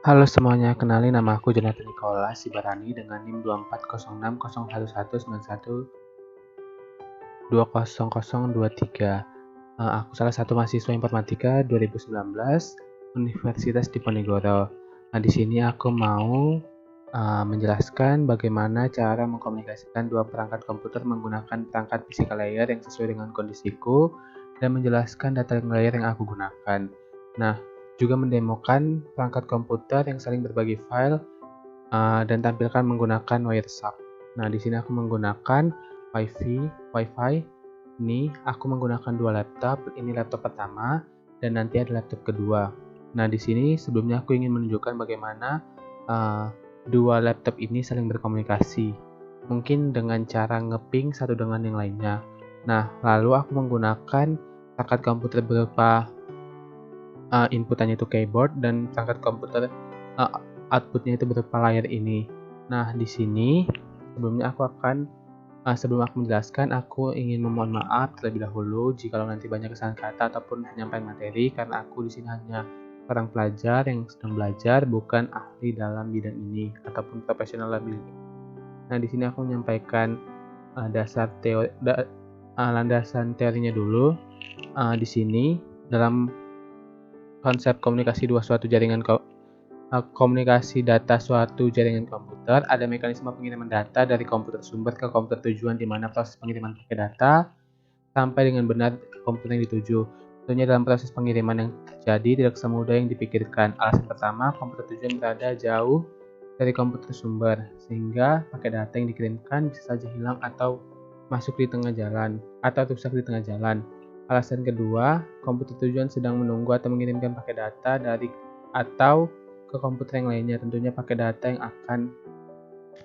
Halo semuanya, kenalin nama aku Jonathan Nicholas Sibarani dengan NIM 240601111200023. Aku salah satu mahasiswa informatika 2019 Universitas Diponegoro. Nah, di sini aku mau menjelaskan bagaimana cara mengkomunikasikan dua perangkat komputer menggunakan perangkat physical layer yang sesuai dengan kondisiku dan menjelaskan data layer yang aku gunakan. Nah, juga mendemokan perangkat komputer yang saling berbagi file dan tampilkan menggunakan Wireshark. Nah, di sini aku menggunakan WiFi. Ini aku menggunakan dua laptop. Ini laptop pertama dan nanti ada laptop kedua. Nah, di sini sebelumnya aku ingin menunjukkan bagaimana dua laptop ini saling berkomunikasi. Mungkin dengan cara ngeping satu dengan yang lainnya. Nah, lalu aku menggunakan perangkat komputer berupa inputannya itu keyboard dan perangkat komputer outputnya itu berupa layar ini. Nah, di sini sebelum aku menjelaskan, aku ingin memohon maaf terlebih dahulu jika nanti banyak kesalahan kata ataupun penyampaian materi karena aku di sini hanya seorang pelajar yang sedang belajar, bukan ahli dalam bidang ini ataupun profesional dalam bidang ini. Nah, di sini aku menyampaikan landasan teorinya dulu. Di sini dalam konsep komunikasi suatu jaringan komunikasi data suatu jaringan komputer, ada mekanisme pengiriman data dari komputer sumber ke komputer tujuan di mana proses pengiriman pakai data sampai dengan benar komputer yang dituju. Tentunya dalam proses pengiriman yang terjadi tidak semudah yang dipikirkan. Alasan pertama, komputer tujuan berada jauh dari komputer sumber, sehingga pakai data yang dikirimkan bisa saja hilang atau masuk di tengah jalan atau rusak di tengah jalan. Alasan kedua, komputer tujuan sedang menunggu atau mengirimkan pakai data dari atau ke komputer yang lainnya. Tentunya pakai data yang akan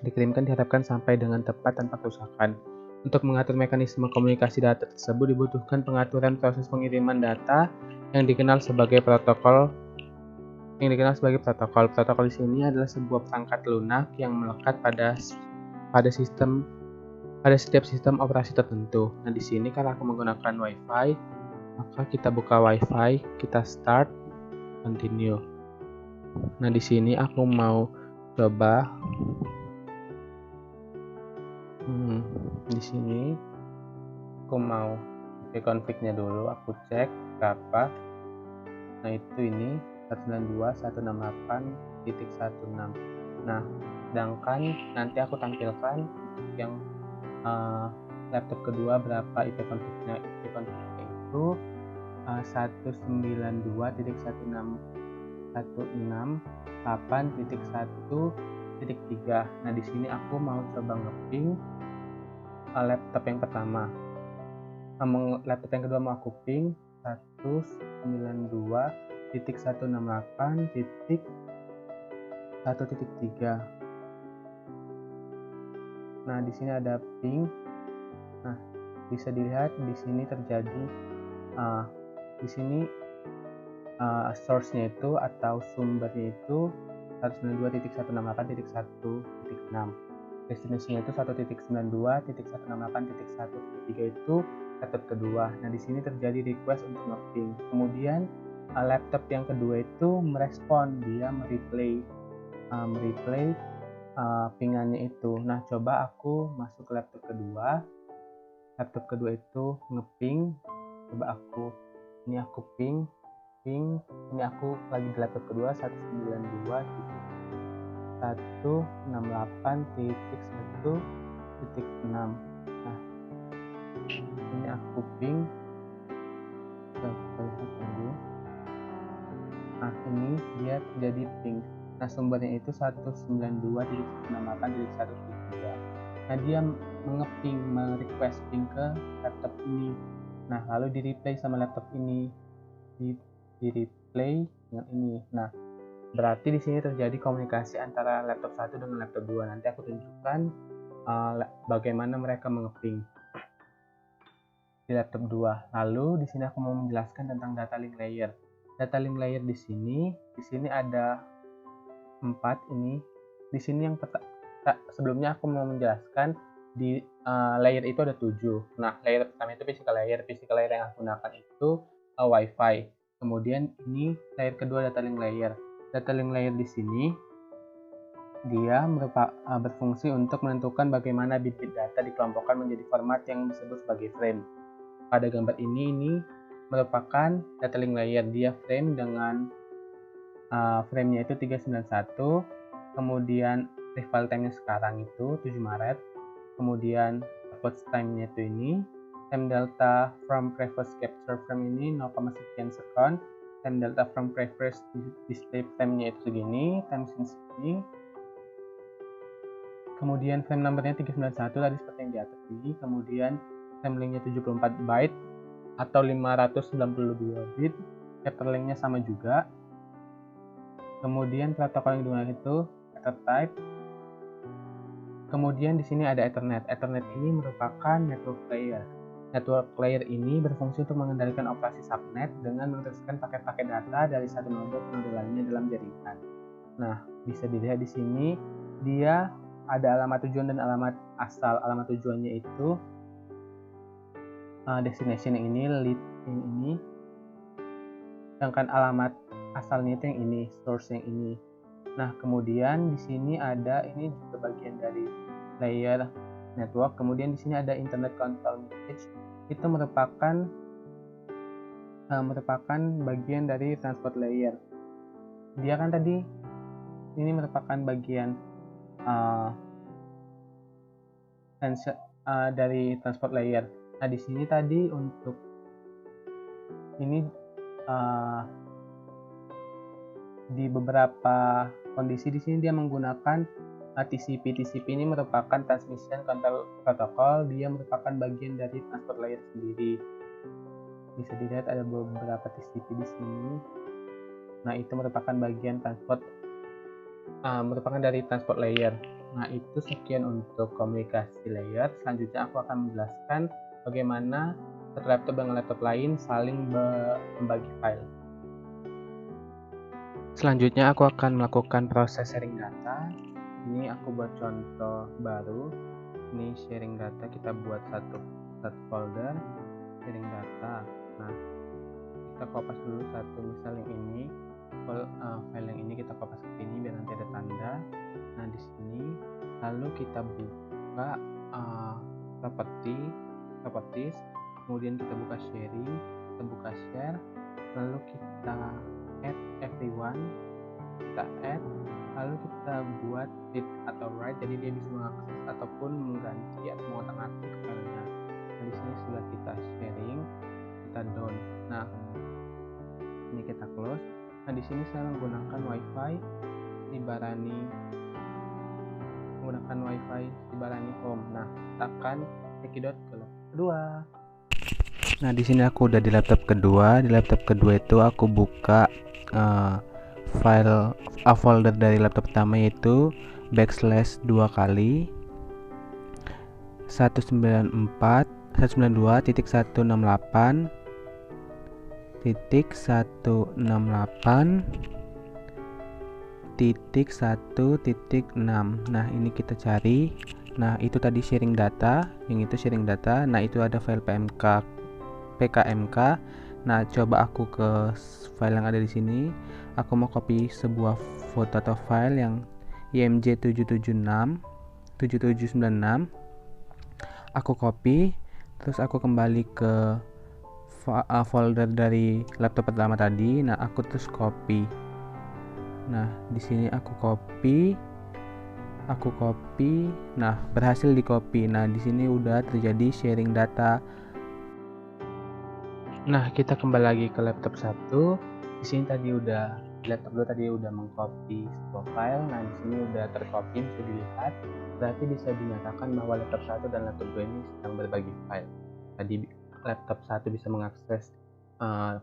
dikirimkan diharapkan sampai dengan tepat tanpa kerusakan. Untuk mengatur mekanisme komunikasi data tersebut dibutuhkan pengaturan proses pengiriman data yang dikenal sebagai protokol. Protokol di sini adalah sebuah perangkat lunak yang melekat pada setiap sistem operasi tertentu. Nah, di sini karena aku menggunakan WiFi, maka kita buka WiFi, kita start, continue. Nah, di sini aku mau coba di sini aku mau config-nya dulu, aku cek berapa. Nah, itu ini 192.168.16. Nah, sedangkan nanti aku tampilkan yang laptop kedua berapa IP config-nya. IP config-nya itu 192.168.1.1.3. Nah, di sini aku mau coba ngeping laptop yang pertama. Laptop yang kedua mau aku ping 192.168.1.3. Nah, di sini ada ping. Nah, bisa dilihat di sini terjadi di sini source-nya itu atau sumbernya itu 192.168.1.6. Destinasinya itu 1.92.168.1.3 itu laptop kedua. Nah, di sini terjadi request untuk ngeping. Kemudian laptop yang kedua itu merespon, dia mereplay pingannya itu. Nah, coba aku masuk ke laptop kedua. Laptop kedua itu ngeping. Coba aku ping. Ini aku lagi di laptop kedua 192.168.1.6. Nah, ini aku ping. Kita lihat dulu. Nah, ini dia terjadi ping. Nah, sumbernya itu 192.168.1.3. Nah, dia merequest ping ke laptop ini. Nah, lalu di replay sama laptop ini. Di replay dengan ini. Nah, berarti di sini terjadi komunikasi antara laptop 1 dengan laptop 2. Nanti aku tunjukkan bagaimana mereka mengeping di laptop 2. Lalu di sini aku mau menjelaskan tentang data link layer. Data link layer di sini ada 4 ini. Di sini yang sebelumnya aku mau menjelaskan di layer itu ada 7. Nah, layer pertama itu physical layer. Physical layer yang aku gunakan itu WiFi. Kemudian ini layer kedua data link layer. data link layer di sini dia berfungsi untuk menentukan bagaimana bit-bit data dikelompokkan menjadi format yang disebut sebagai frame. Pada gambar ini merupakan data link layer. Dia frame dengan frame-nya itu 391, kemudian arrival time-nya sekarang itu 7 Maret, kemudian upload time-nya itu ini, time delta from previous capture frame ini 0, sekian second, time delta from previous display frame-nya itu segini, time since ini, kemudian frame number-nya 391 tadi seperti yang di atas ini, kemudian time length-nya 74 byte atau 592 bit, chapter length-nya sama juga, kemudian protokol yang digunakan itu Ethertype. Kemudian di sini ada Ethernet. Ethernet ini merupakan network layer. Network layer ini berfungsi untuk mengendalikan operasi subnet dengan meneruskan paket-paket data dari satu node ke node lainnya dalam jaringan. Nah, bisa dilihat di sini dia ada alamat tujuan dan alamat asal. Alamat tujuannya itu destination yang ini, lead yang ini, sedangkan alamat asalnya itu yang ini, source yang ini. Nah, kemudian di sini ada ini juga bagian dari layer network. Kemudian di sini ada internet control message. Itu merupakan bagian dari transport layer. Dia kan tadi ini merupakan bagian dari transport layer. Nah, di sini tadi untuk ini di beberapa kondisi di sini dia menggunakan TCP. TCP ini merupakan transmission control protocol. Dia merupakan bagian dari transport layer sendiri. Bisa dilihat ada beberapa TCP di sini. Nah, itu merupakan bagian merupakan dari transport layer. Nah, itu sekian untuk komunikasi layer. Selanjutnya aku akan menjelaskan bagaimana satu laptop dengan laptop lain saling membagi file. Selanjutnya aku akan melakukan proses sharing data. Ini aku buat contoh baru. Ini sharing data, kita buat satu folder sharing data. Nah, kita kopas dulu satu, misal yang ini, file yang ini kita kopas ke sini biar nanti ada tanda. Nah, di sini lalu kita buka properties, kemudian kita buka sharing, kita buka share, lalu kita add everyone, kita add, lalu kita buat read atau write, jadi dia bisa mengakses ataupun mengganti atau mengotak-atik filenya. Nah, di sini sudah kita sharing, kita done. Nah, ini kita close. Nah, di sini saya menggunakan WiFi Sibarani Home. Nah, tekan cekidot ke laptop kedua. Nah, di sini aku udah di laptop kedua. Di laptop kedua itu aku buka folder dari laptop pertama, yaitu /2 kali 192.168.1.1.6. Nah, ini kita cari. Nah, itu tadi sharing data, yang itu sharing data. Nah, itu ada file PKMK. Nah, coba aku ke file yang ada di sini. Aku mau copy sebuah foto atau file yang img 7796. Aku copy, terus aku kembali ke folder dari laptop pertama tadi. Nah, aku terus copy. Nah, di sini aku copy. Nah, berhasil di copy. Nah, di sini udah terjadi sharing data. Nah, kita kembali lagi ke laptop 1. Di sini tadi laptop 2 tadi udah mengcopy sebuah file. Nah, di sini udah tercopy, bisa dilihat. Berarti bisa dinyatakan bahwa laptop 1 dan laptop 2 ini sedang berbagi file. Tadi laptop 1 bisa mengakses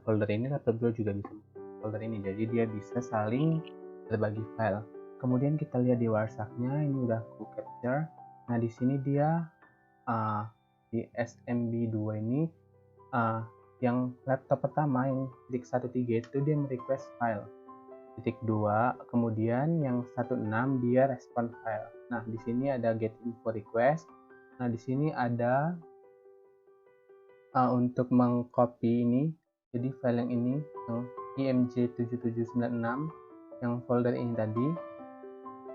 folder ini, laptop 2 juga bisa folder ini. Jadi dia bisa saling berbagi file. Kemudian kita lihat di warsaknya, ini udah aku capture. Nah, di sini dia di SMB2 ini yang laptop pertama yang titik 13 itu dia merequest file. Titik 2, kemudian yang 16 dia respon file. Nah, di sini ada get info request. Nah, di sini ada untuk mengcopy ini. Jadi file yang ini img 7796 yang folder ini tadi,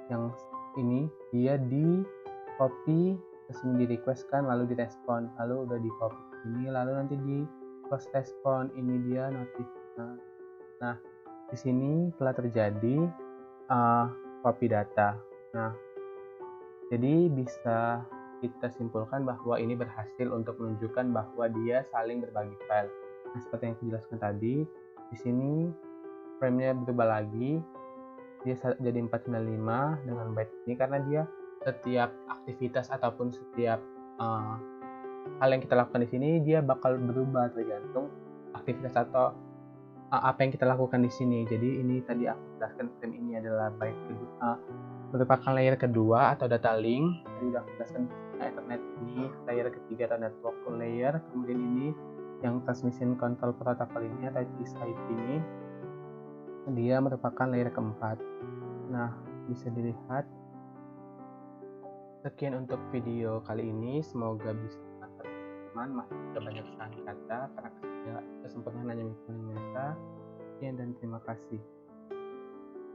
yang ini dia di copy, terus ini di requestkan, lalu direspon, lalu udah di copy ini, lalu nanti di cross respon, ini dia notifnya. Nah, di sini telah terjadi copy data. Nah, jadi bisa kita simpulkan bahwa ini berhasil untuk menunjukkan bahwa dia saling berbagi file. Nah, seperti yang saya jelaskan tadi, di sini frame-nya berubah lagi, dia jadi 495 dengan byte ini karena dia setiap aktivitas ataupun setiap hal yang kita lakukan di sini dia bakal berubah tergantung aktivitas atau apa yang kita lakukan di sini. Jadi ini tadi aku jelaskan frame ini adalah byte kedua, merupakan layer kedua atau data link. Tadi udah aku jelaskan Ethernet ini layer ketiga atau network layer. Kemudian ini yang transmission control protocol ini atau TCP ini dia merupakan layer keempat. Nah, bisa dilihat. Sekian untuk video kali ini, semoga bisa bermanfaat teman-teman. Masih ada banyak kesalahan kata karena kesempurnaan hanya milik Tuhan Yang Maha Esa. Sekian dan terima kasih.